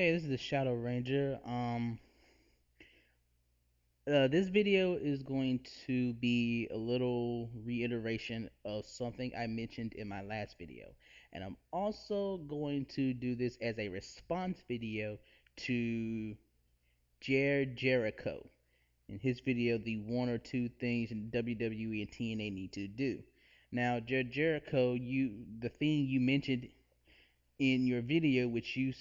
Hey, this is the Shadow Ranger. This video is going to be a little reiteration of something I mentioned in my last video, and I'm also going to do this as a response video to Jericho in his video, the one or two things in WWE and TNA need to do. Now, Jericho, the thing you mentioned in your video, which you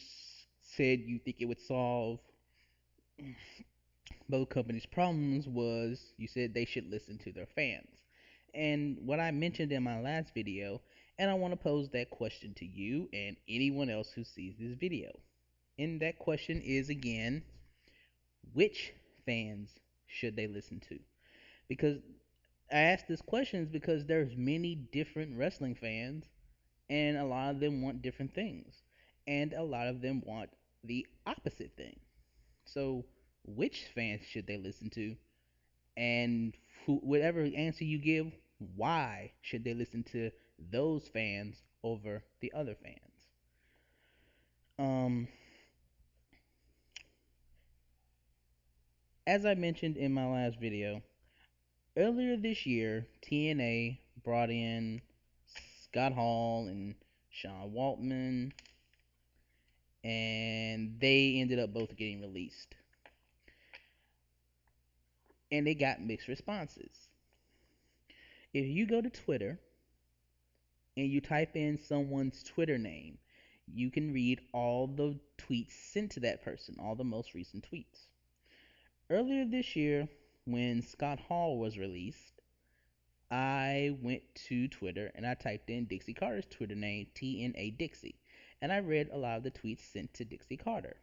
said you think it would solve both companies' problems, was you said they should listen to their fans. And what I mentioned in my last video, and I want to pose that question to you and anyone else who sees this video. And that question is again, which fans should they listen to? Because I ask this question is because there's many different wrestling fans and a lot of them want different things. And a lot of them want the opposite thing. So which fans should they listen to? And whatever answer you give, why should they listen to those fans over the other fans? Um, as I mentioned in my last video, earlier this year, TNA brought in Scott Hall and Sean Waltman, and they ended up both getting released. And they got mixed responses. If you go to Twitter and you type in someone's Twitter name, you can read all the tweets sent to that person, all the most recent tweets. Earlier this year, when Scott Hall was released, I went to Twitter and I typed in Dixie Carter's Twitter name, TNA Dixie, and I read a lot of the tweets sent to Dixie Carter.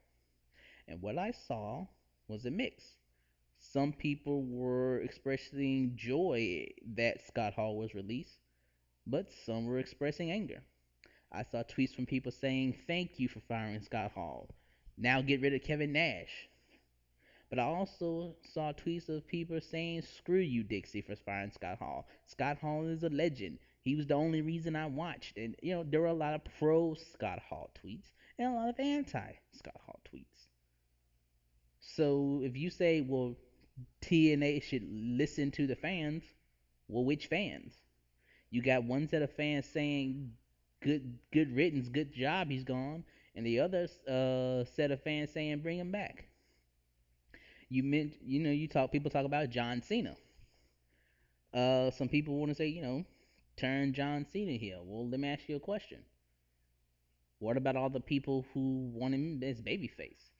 And what I saw was a mix. Some people were expressing joy that Scott Hall was released, but some were expressing anger. I saw tweets from people saying, "Thank you for firing Scott Hall. Now get rid of Kevin Nash." But I also saw tweets of people saying, "Screw you, Dixie, for firing Scott Hall. Scott Hall is a legend. He was the only reason I watched." And, there were a lot of pro Scott Hall tweets and a lot of anti Scott Hall tweets. So if you say, well, TNA should listen to the fans, well, which fans? You got one set of fans saying, good riddance, good job, he's gone, and the other set of fans saying, bring him back. People talk about John Cena. Some people want to say, turn John Cena heel. Well, let me ask you a question. What about all the people who want him as babyface?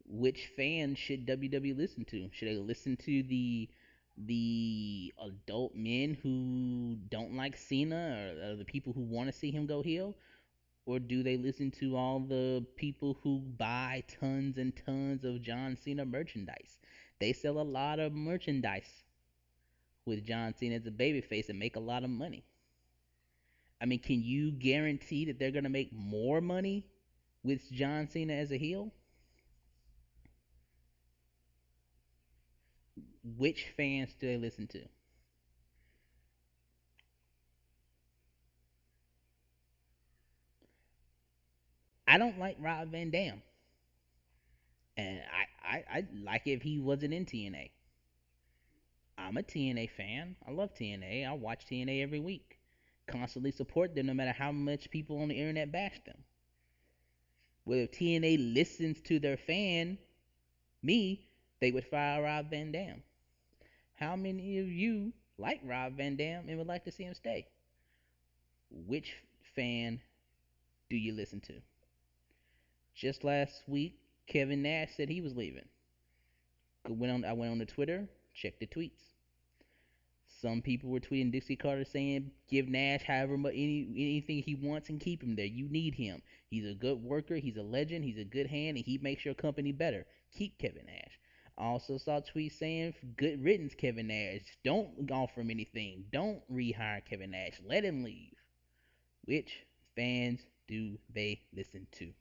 Which fans should WWE listen to? Should they listen to the adult men who don't like Cena, or the people who want to see him go heel? Or do they listen to all the people who buy tons and tons of John Cena merchandise? They sell a lot of merchandise with John Cena as a babyface and make a lot of money. I mean, can you guarantee that they're going to make more money with John Cena as a heel? Which fans do they listen to? I don't like Rob Van Dam. And I'd like it if he wasn't in TNA. I'm a TNA fan. I love TNA. I watch TNA every week. Constantly support them no matter how much people on the internet bash them. Well, if TNA listens to their fan, me, they would fire Rob Van Dam. How many of you like Rob Van Dam and would like to see him stay? Which fan do you listen to? Just last week, Kevin Nash said he was leaving. I went on to Twitter, checked the tweets. Some people were tweeting Dixie Carter saying, "Give Nash however much anything he wants and keep him there. You need him. He's a good worker. He's a legend. He's a good hand, and he makes your company better. Keep Kevin Nash." I also saw tweets saying, "Good riddance, Kevin Nash. Don't offer him anything. Don't rehire Kevin Nash. Let him leave." Which fans do they listen to?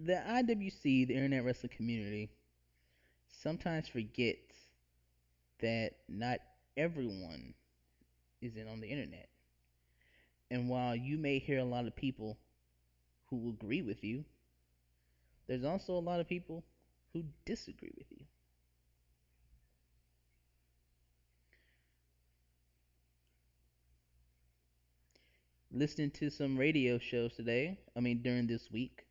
The IWC, the Internet Wrestling Community, sometimes forgets that not everyone is in on the internet. And while you may hear a lot of people who agree with you, there's also a lot of people who disagree with you. Listening to some radio shows today, I mean during this week,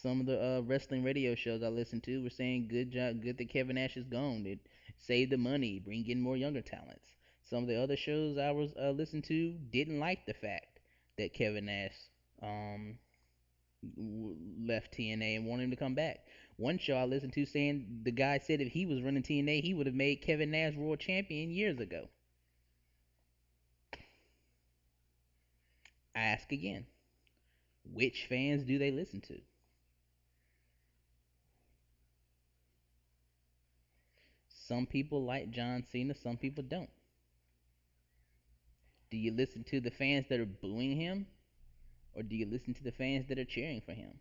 some of the wrestling radio shows I listened to were saying good job, good that Kevin Nash is gone. It saved the money, bring in more younger talents. Some of the other shows I was listening to didn't like the fact that Kevin Nash um, left TNA and wanted him to come back. One show I listened to saying the guy said if he was running TNA, he would have made Kevin Nash world champion years ago. I ask again, which fans do they listen to? Some people like John Cena, some people don't. Do you listen to the fans that are booing him, or do you listen to the fans that are cheering for him?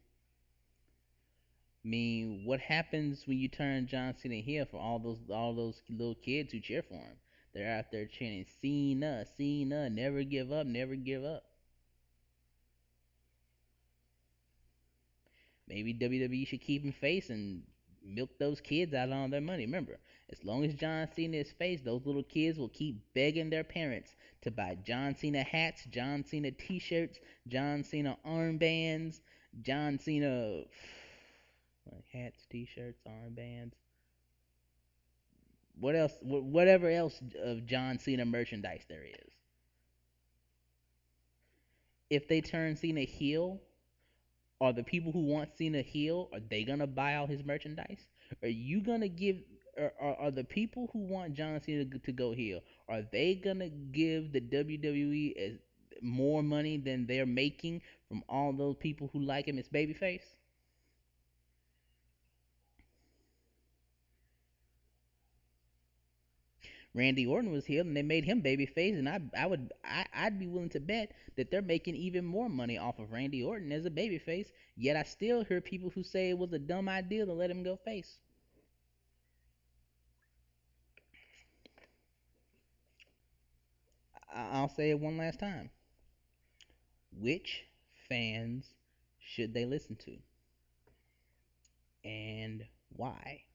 I mean, what happens when you turn John Cena heel for all those little kids who cheer for him? They're out there chanting Cena, Cena, never give up, never give up. Maybe WWE should keep him face and milk those kids out on their money. Remember, as long as John Cena is face, those little kids will keep begging their parents to buy John Cena hats, John Cena t-shirts, John Cena armbands, John Cena hats, t-shirts, armbands. What else? Whatever else of John Cena merchandise there is. If they turn Cena heel, are the people who want Cena heel, are they gonna buy all his merchandise? Are you gonna give? Are the people who want John Cena to go heel? Are they gonna give the WWE more money than they're making from all those people who like him as babyface? Randy Orton was heel and they made him babyface, and I'd be willing to bet that they're making even more money off of Randy Orton as a babyface. Yet I still hear people who say it was a dumb idea to let him go face. I'll say it one last time. Which fans should they listen to, and why?